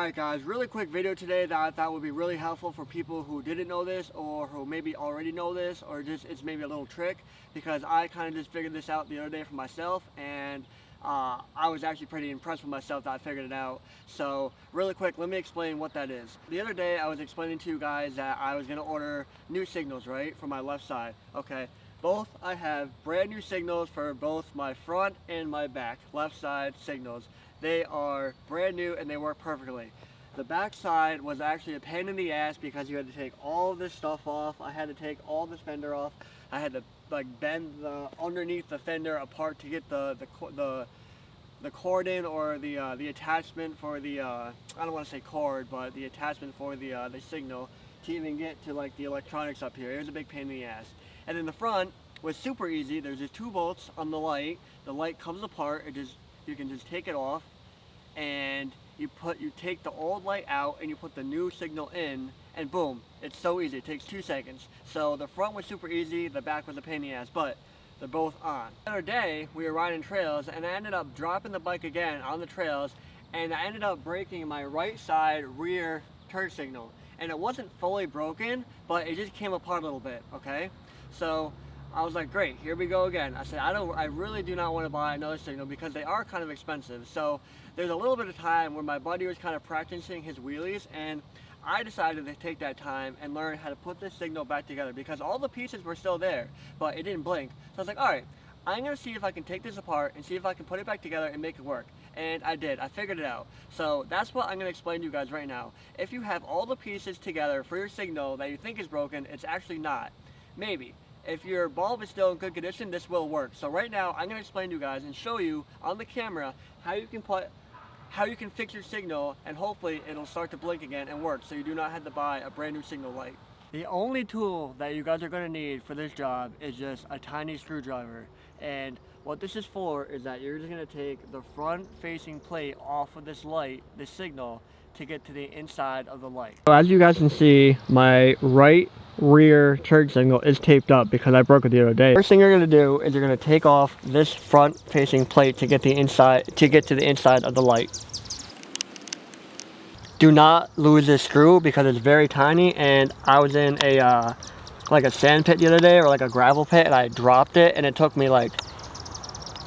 Alright guys, really quick video today that I thought would be really helpful for people who didn't know this or who maybe already know this, or just it's maybe a little trick, because I kind of just figured this out the other day for myself, and I was actually pretty impressed with myself that I figured it out. So really quick, let me explain what that is. The other day I was explaining to you guys that I was going to order new signals, right, for my left side. Okay, I have brand new signals for both my front and my back left side signals. They are brand new and they work perfectly. The back side was actually a pain in the ass because you had to take all this stuff off. I had to take all this fender off. I had to like bend the underneath the fender apart to get the cord in, or the attachment for the I don't want to say cord, but the attachment for the signal to even get to like the electronics up here. It was a big pain in the ass. And then the front was super easy. There's just 2 bolts on the light. The light comes apart. You can just take it off, and you take the old light out and you put the new signal in, and boom, it's so easy. It takes 2 seconds. So the front was super easy, the back was a pain in the ass, but they're both on. The other day we were riding trails and I ended up dropping the bike again on the trails, and I ended up breaking my right side rear turn signal. And it wasn't fully broken, but it just came apart a little bit, okay? So I was like, great, here we go again. I said, I really do not want to buy another signal because they are kind of expensive. So there's a little bit of time where my buddy was kind of practicing his wheelies, and I decided to take that time and learn how to put this signal back together because all the pieces were still there, but it didn't blink. So I was like, all right, I'm going to see if I can take this apart and see if I can put it back together and make it work. And I did. I figured it out. So that's what I'm going to explain to you guys right now. If you have all the pieces together for your signal that you think is broken, it's actually not. Maybe. If your bulb is still in good condition, this will work. So right now, I'm going to explain to you guys and show you on the camera how you can fix your signal, and hopefully it'll start to blink again and work, so you do not have to buy a brand new signal light. The only tool that you guys are going to need for this job is just a tiny screwdriver. And what this is for is that you're just going to take the front facing plate off of this light, this signal, to get to the inside of the light. So as you guys can see, my right rear turn signal is taped up because I broke it the other day. First thing you're going to do is you're going to take off this front facing plate to get to the inside of the light. Do not lose this screw because it's very tiny, and I was in a like a sand pit the other day, or like a gravel pit, and I dropped it, and it took me like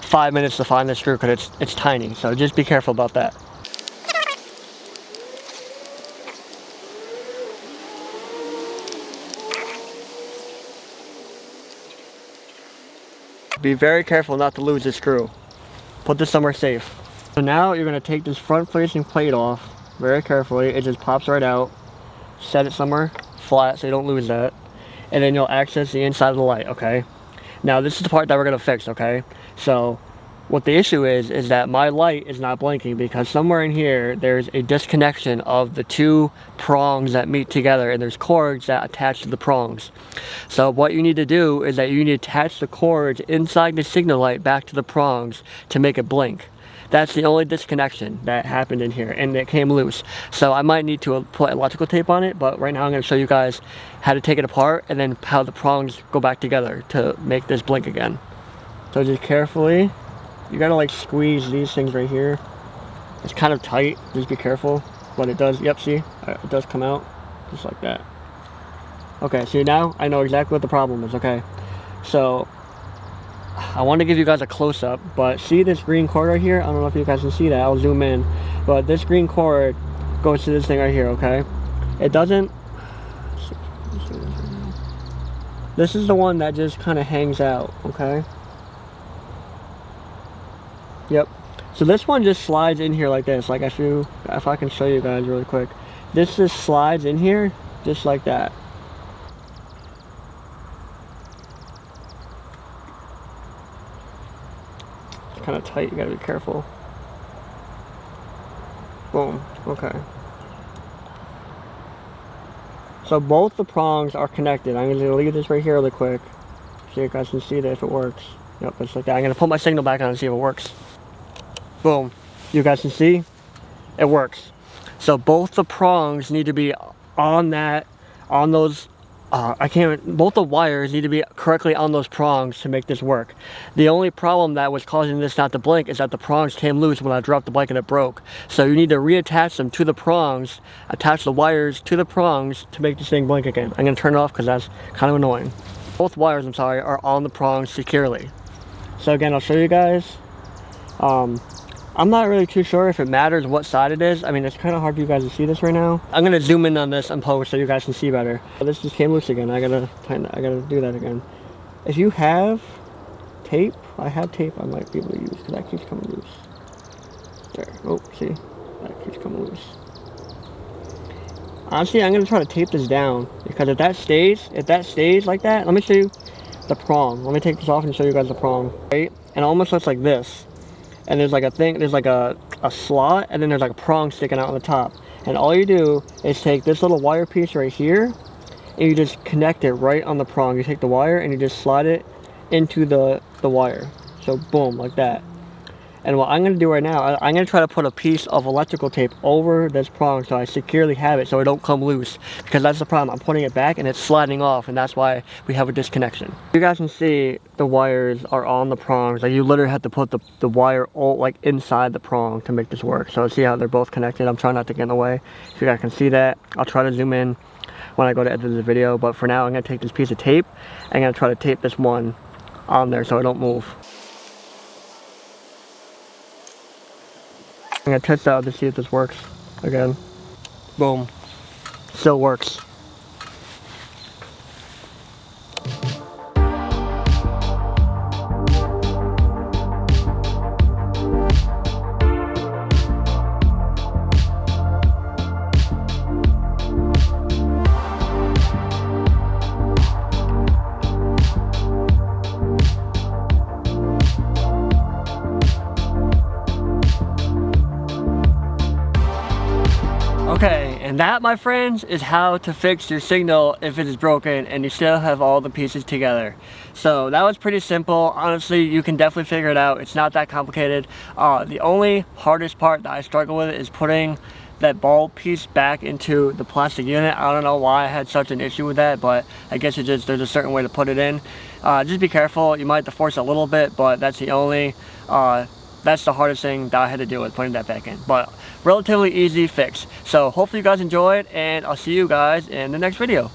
5 minutes to find the screw because it's tiny. So just be careful about that. Be very careful not to lose the screw. Put this somewhere safe. So now you're going to take this front facing plate off very carefully. It just pops right out. Set it somewhere flat so you don't lose that. And then you'll access the inside of the light, okay? Now this is the part that we're going to fix, okay? So what the issue is that my light is not blinking because somewhere in here there's a disconnection of the 2 prongs that meet together, and there's cords that attach to the prongs. So what you need to do is that you need to attach the cords inside the signal light back to the prongs to make it blink. That's the only disconnection that happened in here, and it came loose. So I might need to put electrical tape on it, but right now I'm going to show you guys how to take it apart and then how the prongs go back together to make this blink again. So just carefully, you gotta like squeeze these things right here. It's kind of tight, just be careful. But it does, yep, see, it does come out just like that. Okay, see, now I know exactly what the problem is. Okay, so I want to give you guys a close-up, but see this green cord right here? I don't know if you guys can see that. I'll zoom in, but this green cord goes to this thing right here. Okay, it doesn't. This is the one that just kind of hangs out. Okay. Yep. So this one just slides in here like this. Like if I can show you guys really quick, this just slides in here just like that. It's kind of tight. You gotta be careful. Boom. Okay. So both the prongs are connected. I'm gonna leave this right here really quick so you guys can see that if it works. Yep, it's like that. I'm gonna put my signal back on and see if it works. Boom. You guys can see it works. So both the prongs need to be on those both the wires need to be correctly on those prongs to make this work. The only problem that was causing this not to blink is that the prongs came loose when I dropped the bike and it broke. So you need to reattach them to the prongs, attach the wires to the prongs to make this thing blink again. I'm gonna turn it off because that's kind of annoying. Both wires, I'm sorry, are on the prongs securely. So again, I'll show you guys. I'm not really too sure if it matters what side it is. I mean, it's kind of hard for you guys to see this right now. I'm gonna zoom in on this and post so you guys can see better. This just came loose again. I gotta do that again. If you have tape, I have tape I might be able to use because that keeps coming loose. There, oh, see, that keeps coming loose. Honestly, I'm gonna try to tape this down because if that stays like that, let me show you the prong. Let me take this off and show you guys the prong. Right, and it almost looks like this. And there's like a thing, there's like a slot, and then there's like a prong sticking out on the top. And all you do is take this little wire piece right here, and you just connect it right on the prong. You take the wire and you just slide it into the wire. So boom, like that. And what I'm going to do right now, I'm going to try to put a piece of electrical tape over this prong so I securely have it so it don't come loose. Because that's the problem. I'm putting it back and it's sliding off, and that's why we have a disconnection. You guys can see the wires are on the prongs. Like, you literally have to put the wire all like inside the prong to make this work. So see how they're both connected? I'm trying not to get in the way. If you guys can see that, I'll try to zoom in when I go to edit the video. But for now, I'm going to take this piece of tape. I'm going to try to tape this one on there so it don't move. I'm gonna test out to see if this works again. Boom. Still works. Okay, and that, my friends, is how to fix your signal if it is broken and you still have all the pieces together. So that was pretty simple. Honestly, you can definitely figure it out. It's not that complicated. The only hardest part that I struggle with is putting that ball piece back into the plastic unit. I don't know why I had such an issue with that, but I guess it just, there's a certain way to put it in. Just be careful. You might have to force a little bit, but that's the only that's the hardest thing that I had to do with putting that back in. But relatively easy fix. So hopefully you guys enjoyed, and I'll see you guys in the next video.